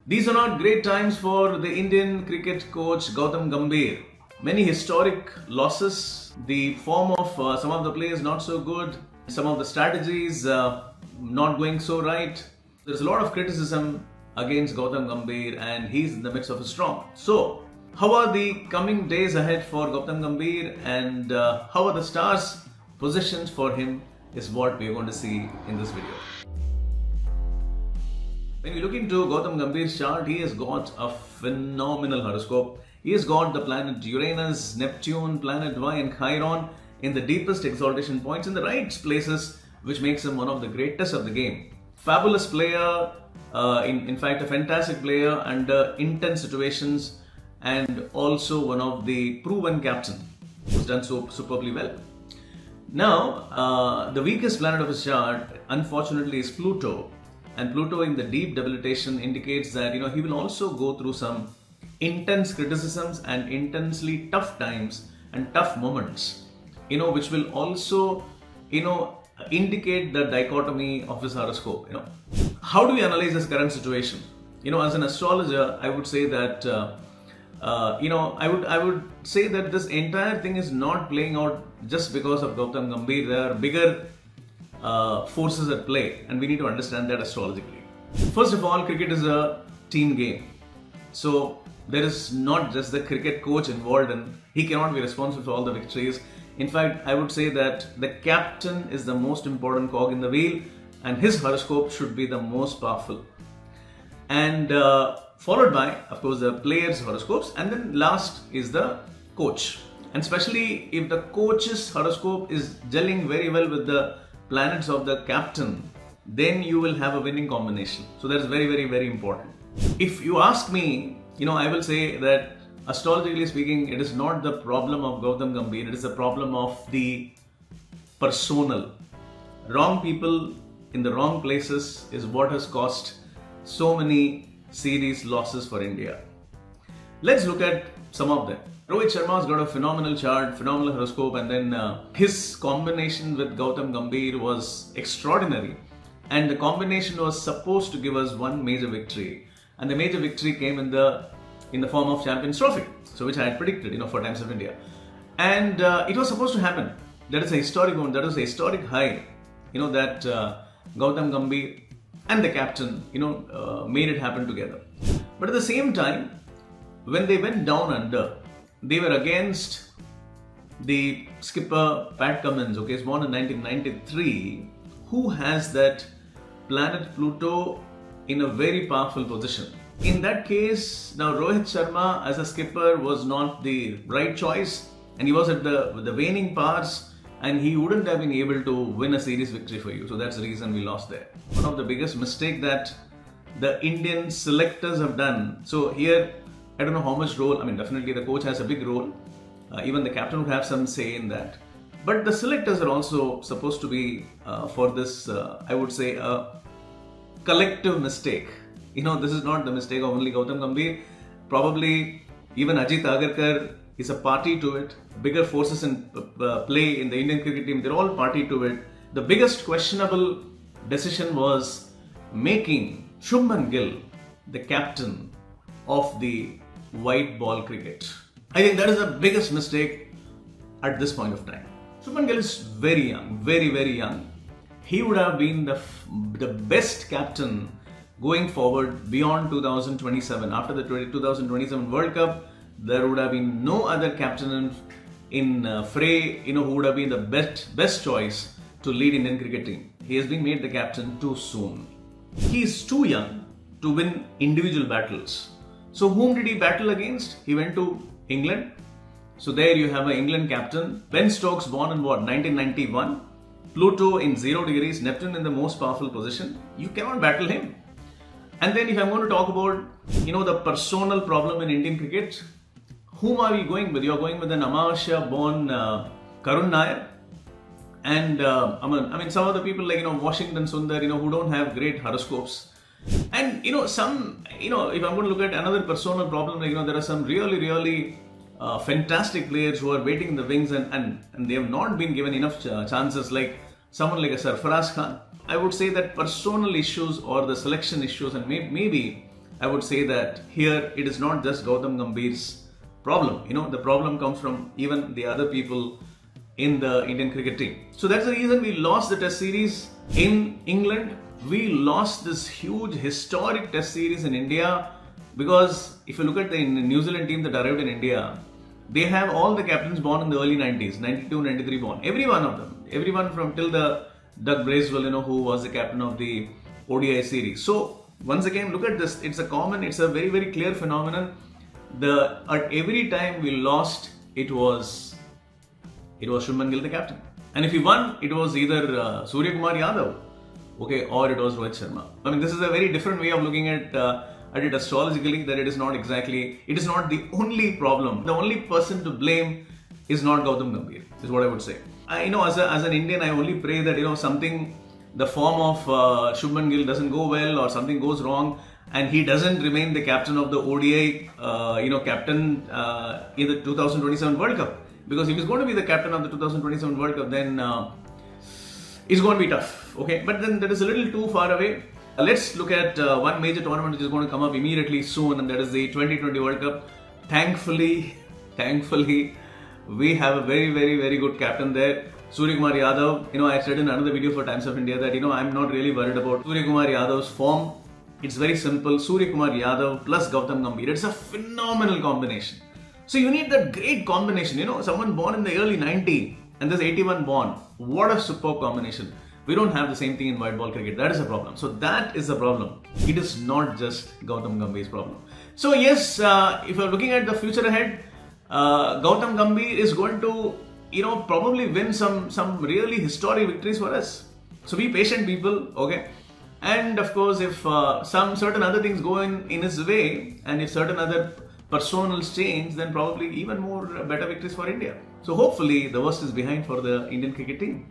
These are not great times for the Indian cricket coach Gautam Gambhir. Many historic losses, the form of some of the players not so good, some of the strategies not going so right. There's a lot of criticism against Gautam Gambhir and he's in the midst of a storm. So, how are the coming days ahead for Gautam Gambhir and how are the stars positioned for him is what we are going to see in this video. When we look into Gautam Gambhir's chart, he has got a phenomenal horoscope. He has got the planet Uranus, Neptune, planet Y and Chiron in the deepest exaltation points in the right places, which makes him one of the greatest of the game. Fabulous player, in fact a fantastic player under intense situations, and also one of the proven captain who's done so superbly well. Now, the weakest planet of his chart unfortunately is Pluto. And Pluto in the deep debilitation indicates that he will also go through some intense criticisms and intensely tough times and tough moments, which will also indicate the dichotomy of his horoscope. How do we analyze this current situation? As an astrologer, I would say that I would say that this entire thing is not playing out just because of Gautam Gambhir. There are bigger forces at play, and we need to understand that astrologically. First of all, cricket is a team game. So there is not just the cricket coach involved, and he cannot be responsible for all the victories. In fact, I would say that the captain is the most important cog in the wheel, and his horoscope should be the most powerful. And followed by, of course, the players' horoscopes, and then last is the coach. And especially if the coach's horoscope is gelling very well with the planets of the captain, then you will have a winning combination. So that's very, very, very important. If you ask me, I will say that astrologically speaking, it is not the problem of Gautam Gambhir, it is the problem of the personal. Wrong people in the wrong places is what has cost so many series losses for India. Let's look at some of them. Rohit Sharma's got a phenomenal chart, phenomenal horoscope, and then his combination with Gautam Gambhir was extraordinary. And the combination was supposed to give us one major victory. And the major victory came in the form of Champions Trophy, so which I had predicted, for Times of India. And it was supposed to happen. That is a historic one. That was a historic high, that Gautam Gambhir and the captain, made it happen together. But at the same time, when they went down under, they were against the skipper Pat Cummins, he's born in 1993, who has that planet Pluto in a very powerful position. In that case, now Rohit Sharma as a skipper was not the right choice, and he was at the waning powers, and he wouldn't have been able to win a series victory for you. So that's the reason we lost there. One of the biggest mistake that the Indian selectors have done. So here, I don't know how much role, definitely the coach has a big role. Even the captain would have some say in that. But the selectors are also supposed to be for this, I would say, a collective mistake. This is not the mistake of only Gautam Gambhir. Probably even Ajit Agarkar is a party to it. Bigger forces in play in the Indian cricket team, they're all party to it. The biggest questionable decision was making Shubman Gill the captain of the white ball cricket. I think that is the biggest mistake at this point of time. Shubman Gill is very young, very, very young. He would have been the best captain going forward beyond 2027. After the 2027 World Cup, there would have been no other captain in fray, who would have been the best choice to lead Indian cricket team. He has been made the captain too soon. He is too young to win individual battles. So whom did he battle against? He went to England. So there you have an England captain. Ben Stokes born in 1991. Pluto in 0 degrees, Neptune in the most powerful position. You cannot battle him. And then if I'm going to talk about, the personal problem in Indian cricket, whom are we going with? You're going with an Amavasya born Karun Nair. And some of the people like, Washington Sundar, who don't have great horoscopes. And if I'm going to look at another personal problem, there are some really, really fantastic players who are waiting in the wings and they have not been given enough chances, like someone like a Sarfaraz Khan. I would say that personal issues or the selection issues and maybe I would say that here it is not just Gautam Gambhir's problem. The problem comes from even the other people in the Indian cricket team. So that's the reason we lost the test series in England. We lost this huge historic test series in India because if you look at the New Zealand team that arrived in India, they have all the captains born in the early 90s, 92, 93 born. Every one of them. Everyone from till the Doug Bracewell, who was the captain of the ODI series. So once again, look at this. It's a very, very clear phenomenon. At every time we lost, it was Shubman Gill the captain. And if he won, it was either Surya Kumar Yadav, or it was Rohit Sharma. I mean, this is a very different way of looking at it astrologically, that it is not the only problem. The only person to blame is not Gautam Gambhir, is what I would say. As an Indian, I only pray that, the form of Shubman Gill doesn't go well or something goes wrong and he doesn't remain the captain of the ODI, captain in the 2027 World Cup. Because if he's going to be the captain of the 2027 World Cup, then it's going to be tough. Okay, but then that is a little too far away. Let's look at one major tournament which is going to come up immediately soon, and that is the 2020 World Cup. Thankfully, we have a very, very, very good captain there, Surya Kumar Yadav. I said in another video for Times of India that I'm not really worried about Surya Kumar Yadav's form. It's very simple. Surya Kumar Yadav plus Gautam Gambhir. It's a phenomenal combination. So you need that great combination. Someone born in the early 90s and there's 81 born. What a superb combination. We don't have the same thing in white ball cricket. That is a problem. So that is the problem. It is not just Gautam Gambhir's problem. So yes, if you're looking at the future ahead, Gautam Gambhir is going to, probably win some really historic victories for us. So be patient, people. Okay. And of course, if some certain other things go in his way, and if certain other personals change, then probably even more better victories for India. So hopefully the worst is behind for the Indian cricket team.